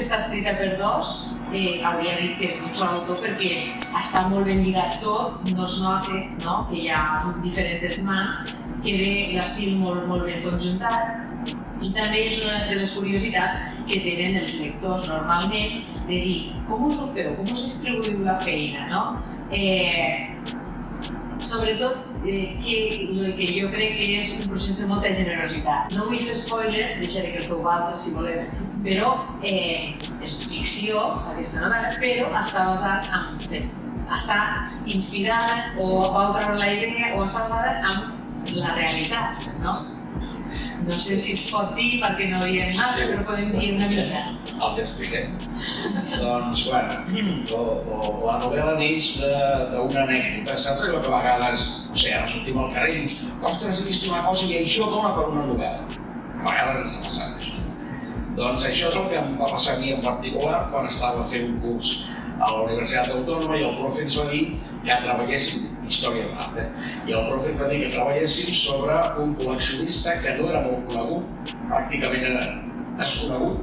que està escrita per dos, hauria dit que és un sol autor perquè està molt ben lligat tot, no es nota que hi ha diferents mans, queda l'estil molt ben conjuntat i també és una de les curiositats que tenen els lectors normalment de dir com us ho feu, com us distribuïu la feina, no? Sobretot, que jo crec que és un procés de molta generositat. No vull fer spoiler, deixaré que el feu vosaltres si voleu, però és ficció, aquesta novel·la, però està basada en un fet. Està inspirada o va treure la idea o està basada en la realitat, no? No sé si es pot dir perquè no diem massa, però podem dir una mica. El que expliquem. Doncs, bueno, la novel·la neix d'una anècdota. Saps allò que a vegades, no sé, ara sortim al carrer i dius ostres, he vist una cosa i això dona per una novel·la. A vegades ens ha passat això. Doncs això és el que em va passar a mi en particular quan estava fent un curs a la Universitat Autònoma i el profe ens va dir que treballéssim història de l'art. I el profe ens va dir que treballéssim sobre un col·leccionista que no era molt conegut, pràcticament era desconegut,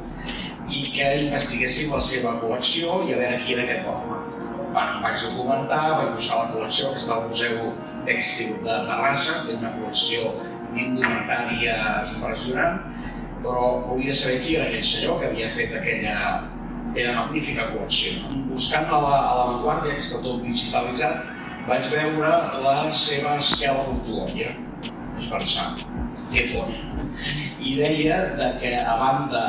i que investiguéssim la seva col·lecció i a veure qui era aquest home. Em vaig documentar, vaig buscar la col·lecció que està al Museu Tèxtil de Terrassa, té una col·lecció d'indumentària impressionant, però volia saber qui era aquell senyor que havia fet aquella magnífica col·lecció. Buscant a l'avantguardia, que està tot digitalitzat, vaig veure la seva esquela d'ortografia. Vaig pensar, què pone? I deia que a banda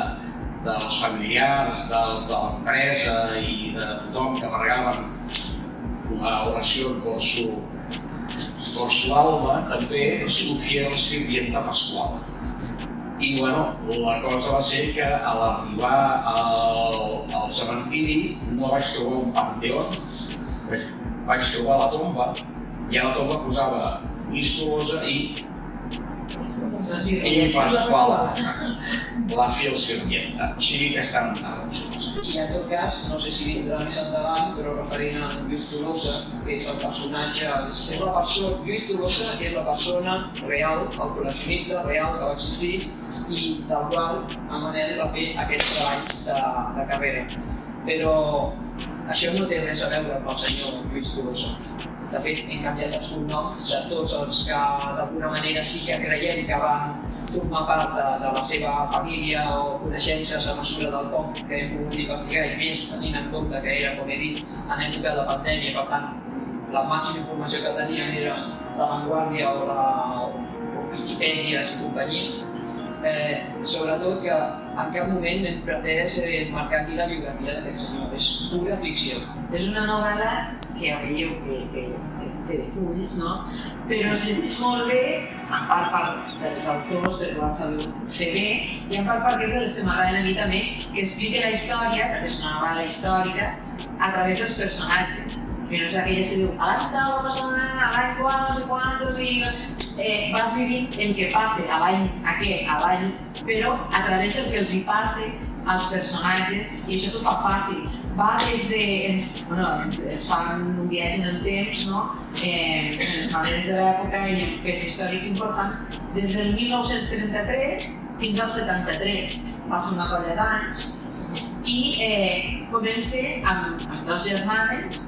dels familiars, dels de l'empresa i de tothom que amargaven una oració por su alma, també Sofia l'escrivienta Pasqual. I bueno, la cosa va ser que a l'arribar al cementiri no vaig trobar un panteó, vaig trobar la tomba i a la tomba posava Lluís Tolosa i Pasqual, la Filosirvienta, o sigui que estan enterrats. I en tot cas, no sé si vindrà més endavant, però referint a Lluís Tolosa, que és el personatge, Lluís Tolosa és la persona real, el col·leccionista real que va existir i del qual en Manel va fer aquest treball de carrera. Però això no té res a veure amb el senyor Lluís Tolosa. De fet, hem canviat els cognoms de tots els que d'alguna manera sí que creiem que van formar part de la seva família o coneixences a mesura del poc que hem pogut investigar i més tenint en compte que era, com he dit, en època de pandèmia, per tant, la màxima informació que teníem era la Vanguardia o la Wikipedia i companyia. Sobretot que en cap moment hem pretès marcar aquí la biografia d'aquest senyor, és pura ficció. És una novel·la que ja veieu que té fulls, no? Però es llegeix molt bé, en part dels autors, perquè ho han sabut fer bé, i en part perquè és de les que m'agraden a mi també, que expliqui la història, perquè és una novel·la històrica, a través dels personatges. Que no és aquelles que diu, a l'any tal va passar, a l'any qual, no sé quantos, i vas vivint el que passe a l'any aquest, a l'any, però a través del que els hi passe als personatges, i això t'ho fa fàcil. Va des de... ens fan un viatge en el temps, no? En les maneres de l'època i en fets històrics importants, des del 1933 fins al 73. Passa una colla d'anys i comença amb dues germanes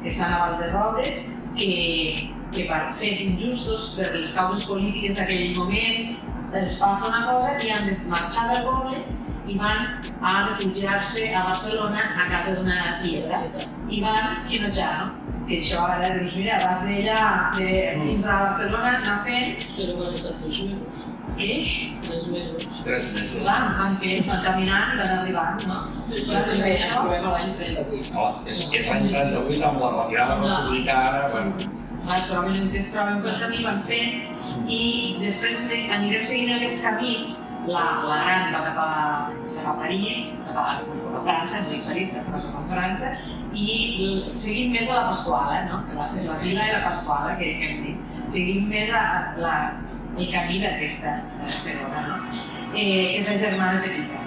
que estan a Valderrobres que per fets injustos, per les causes polítiques d'aquell moment, els passa una cosa i han de marxar del poble i van a refugiar-se a Barcelona a casa d'una tia i van xinotxar, que això ara dius, mira, vas d'ella fins a Barcelona anar fent... Però quan estat 3 mesos. Què? 3 mesos. 3 mesos. Van caminant i van arribant, no? Ens trobem a l'any 38. És l'any 38 amb la retirada republicana. Es troben pel camí, van fent i després anirem seguint aquests camins. La gran va cap a París, cap a França, no dic París, cap a França, i seguim més a la Pasquala, no? Que és la vila de la Pasquala que hem dit. Seguim més el camí d'aquesta segona, no? Que és la germana petita.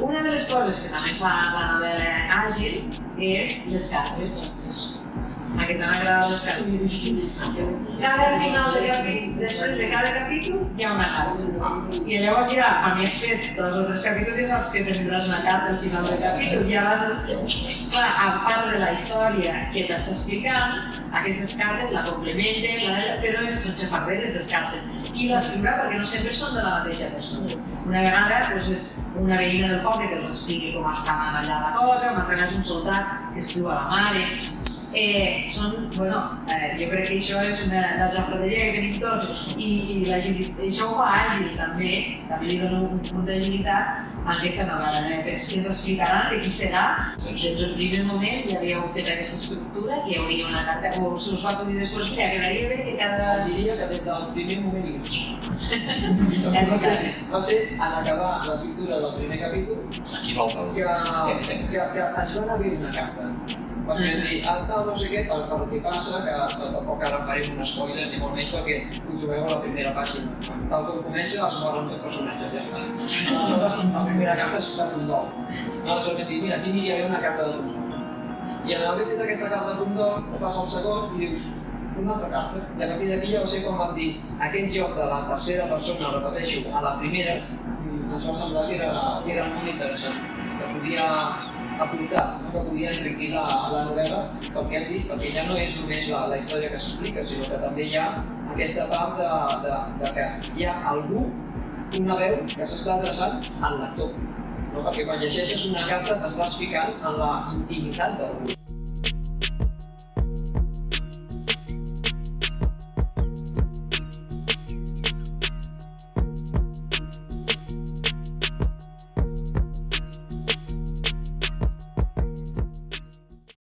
Una de les coses que també fa la novel·la àgil és les cartes. a que t'han agradat les cartes. Cada final de capítol, després de cada capítol, hi ha una carta. I llavors ja, quan ja has fet 2 o 3 capítols, ja saps que tindràs una carta al final del capítol. Ja vas clar, a part de la història que t'està explicant, aquestes cartes la complementen, però són xafarderes les cartes. Qui les escriurà? Perquè no sempre són de la mateixa persona. Una vegada és una veïna del poble que els expliqui com està allà la cosa, una altra és un soldat que escriu a la mare. Jo crec que això és una de les estratègies que tenim tots i això ho fa àgil també li dona un punt d'agilitat a aquesta novel·la. Penso que ens explicaran de qui serà. Des del primer moment ja havíeu fet aquesta estructura, que hi hauria una carta, o se us va acudir després, mira, quedaria bé que cada... Diria que des del primer moment i mig. Va ser en acabar l'escriptura del primer capítol Aquí falta que ens van obrir una carta. Perquè vam dir, tal, no sé què, pel que passa, que tampoc ara farem un spoiler ni molt menys perquè ho trobeu a la primera pàgina. Tal com comença, es moren dos personatges, ja està. Aleshores, la primera carta és un condol. Aleshores vam dir, mira, aquí aniria bé una carta de condol. I en haver fet aquesta carta de condol, fas el segon i dius, una altra carta. I a partir d'aquí ja va ser quan vam dir, aquest joc de la tercera persona, repeteixo, a la primera, ens va semblar que era molt interessant, que podia aportar, que podia enriquir la novel·la pel que has dit, perquè ja no és només la història que s'explica, sinó que també hi ha aquesta part de que hi ha algú, una veu que s'està adreçant al lector. Perquè quan llegeixes una carta t'estàs ficant en la intimitat d'algú.